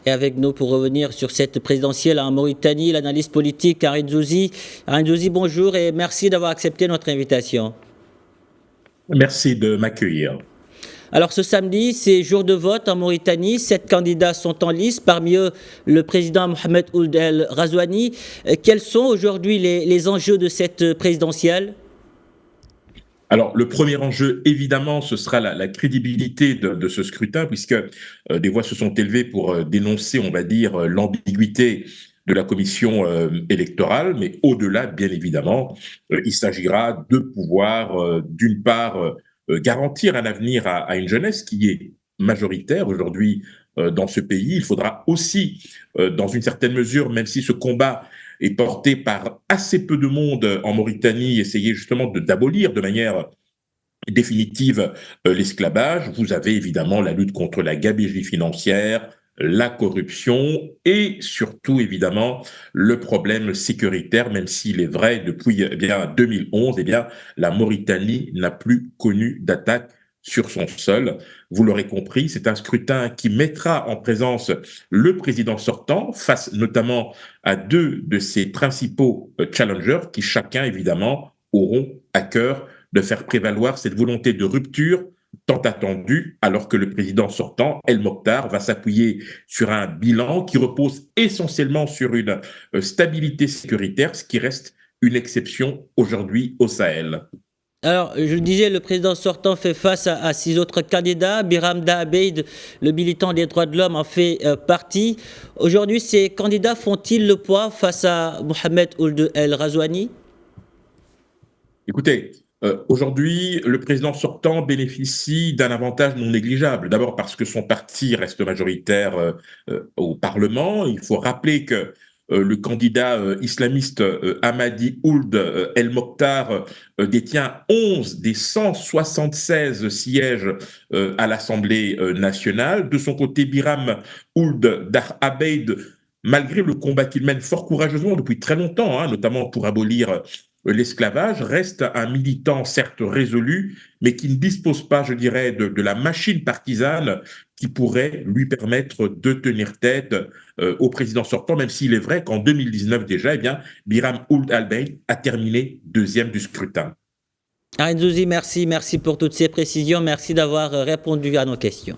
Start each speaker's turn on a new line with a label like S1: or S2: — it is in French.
S1: Et avec nous pour revenir sur cette présidentielle en Mauritanie, l'analyste politique Arine Zouzi. Arine Zouzi, bonjour et merci d'avoir accepté notre invitation.
S2: Merci de m'accueillir.
S1: Alors ce samedi, c'est jour de vote en Mauritanie. 7 candidats sont en lice, parmi eux le président Mohamed Ould El Ghazouani. Quels sont aujourd'hui les enjeux de cette présidentielle?
S2: Alors, le premier enjeu, évidemment, ce sera la crédibilité de ce scrutin, puisque des voix se sont élevées pour dénoncer, on va dire, l'ambiguïté de la commission électorale, mais au-delà, bien évidemment, il s'agira de pouvoir, d'une part, garantir un avenir à une jeunesse qui est majoritaire aujourd'hui dans ce pays. Il faudra aussi, dans une certaine mesure, même si ce combat est porté par assez peu de monde en Mauritanie, essayer justement d'abolir de manière définitive l'esclavage. Vous avez évidemment la lutte contre la gabegie financière, la corruption et surtout évidemment le problème sécuritaire, même s'il est vrai depuis bien 2011, eh bien la Mauritanie n'a plus connu d'attaque sur son sol. Vous l'aurez compris, c'est un scrutin qui mettra en présence le président sortant face notamment à deux de ses principaux challengers qui chacun évidemment auront à cœur de faire prévaloir cette volonté de rupture tant attendue, alors que le président sortant, El Mokhtar, va s'appuyer sur un bilan qui repose essentiellement sur une stabilité sécuritaire, ce qui reste une exception aujourd'hui au Sahel.
S1: Alors, je le disais, le président sortant fait face à 6 autres candidats. Biram Abeid, le militant des droits de l'homme, en fait partie. Aujourd'hui, ces candidats font-ils le poids face à Mohamed Ould El Ghazouani?
S2: Écoutez, aujourd'hui, le président sortant bénéficie d'un avantage non négligeable. D'abord parce que son parti reste majoritaire au Parlement. Il faut rappeler que le candidat islamiste Hamadi Ould El Mokhtar détient 11 des 176 sièges à l'Assemblée nationale. De son côté, Biram Ould Dar Abeid, malgré le combat qu'il mène fort courageusement depuis très longtemps, hein, notamment pour abolir l'esclavage, reste un militant certes résolu, mais qui ne dispose pas, je dirais, de la machine partisane qui pourrait lui permettre de tenir tête au président sortant, même s'il est vrai qu'en 2019 déjà, eh bien, Biram Ould Al-Beid a terminé deuxième du scrutin.
S1: Arine Zouzi, merci pour toutes ces précisions. Merci d'avoir répondu à nos questions.